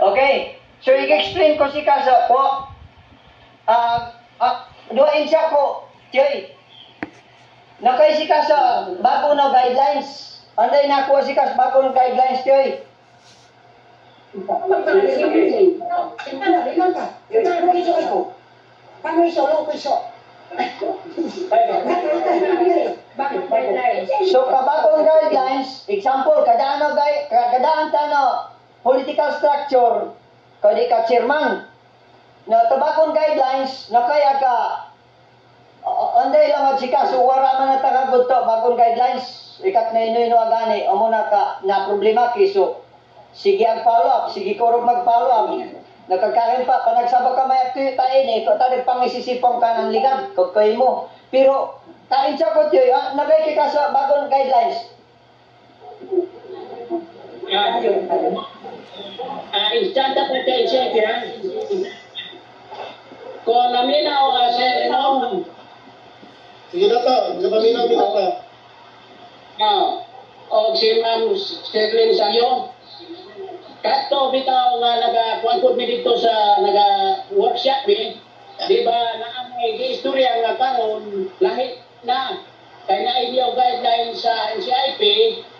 Okay. So, i-explain ko si kaso po. Duwain siya ko, Tiyoy. Nakay si kaso, bago na guidelines. Anday na ako si kaso, bago na guidelines, Tiyoy. So, kabagong guidelines, example, kadaan tano, political structure, kadi ka chairman, na tabakong guidelines, na kaya ka, anday lang at sika, so wara man na tagagod to, bagong guidelines, ikat na ino agani, amo na ka, na problema kiso, sige ang follow up, sige korog mag follow up, nagkakain pa, panagsabak ka may aktivitain eh, tali pang isisipong ka ng ligang, kagkay mo, pero, tain siya ko tiyo, nagay ka sa bagong guidelines. Instanta pretensya kaya kung naminaw kasi sige na to, paminaw to. O si Ma'am Sterling Sayo kato bitaw nga nagakuan mi dito sa naga-workshop di ba naamay istorya nga karon lahi na kay na inyo guidelines sa NCIP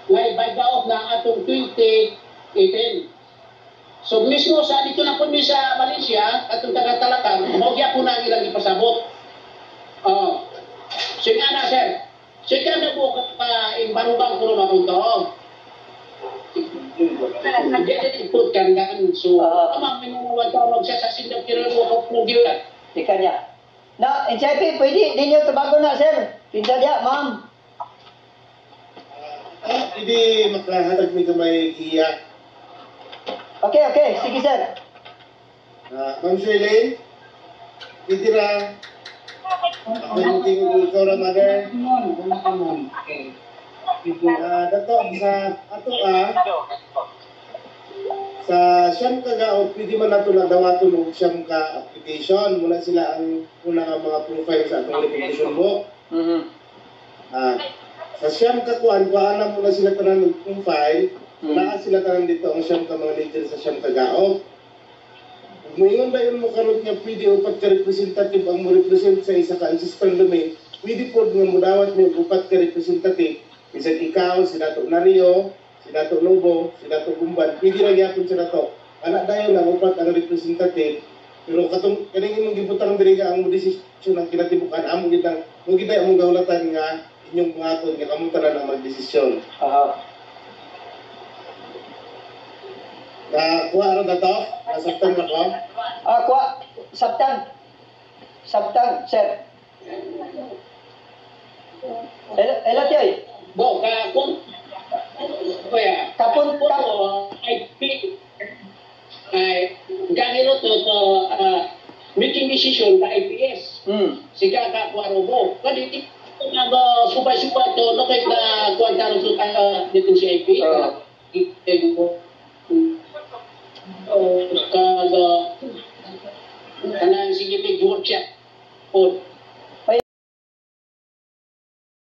nga i-back na atong 2018. So mismo sa dito na po sa Malaysia atong taga-Talakang mogya po na ilang ipasabot. Sige na sir. Sige na po pa imbarubang ko naman ito. Nag-edit kan gan so amang minuwa ta magsasasindap kira mo ko gyud. Tika niya. Na, NCIP, pwede ninyo tabago na, sir. Pinda niya, ma'am. Hindi makahatag mi kamay iya. Okay. Sige, sir. Ma'am Shirley, itira. Ako yung tingin ko na mother. Dato, sa ato sa siyam ka gaot, pwede man nato na dawaton og siyam ka application. Muna sila ang unang mga profile sa atong application book. Sa siyam ka kuan, paanam muna sila tanan ng file. Naa sila tanan dito ang siyam ka mga leader sa siyam ka gaot. Ngayon ba yun mo karot nga pwede upat ka representative ang mo represent sa isa ka ancestral domain, pwede po nga mudawat mo upat ka representative. Isang ikaw, si Dato Nario, si Dato Lobo, si Dato Gumban, pwede lang yapon si Dato. Anak dayo na upat ang representative. Pero katong kaning imong gibutang diri nga ang desisyon ng kinatibukan amo gitang mo gitay among gawlatan nga inyong pangatod nga kamo tanan ang magdesisyon. Kuha ro dato, nasabtan ba ko? Kuha, sabtan, sir. Hello, tiyoy. Bo ka kung Kapun ay ganito to making decision ka IPS. Siga ka kuarobo. Kadi nga subay-subay to no kay na kuan karon to dito si IP. Kanang sige big workshop po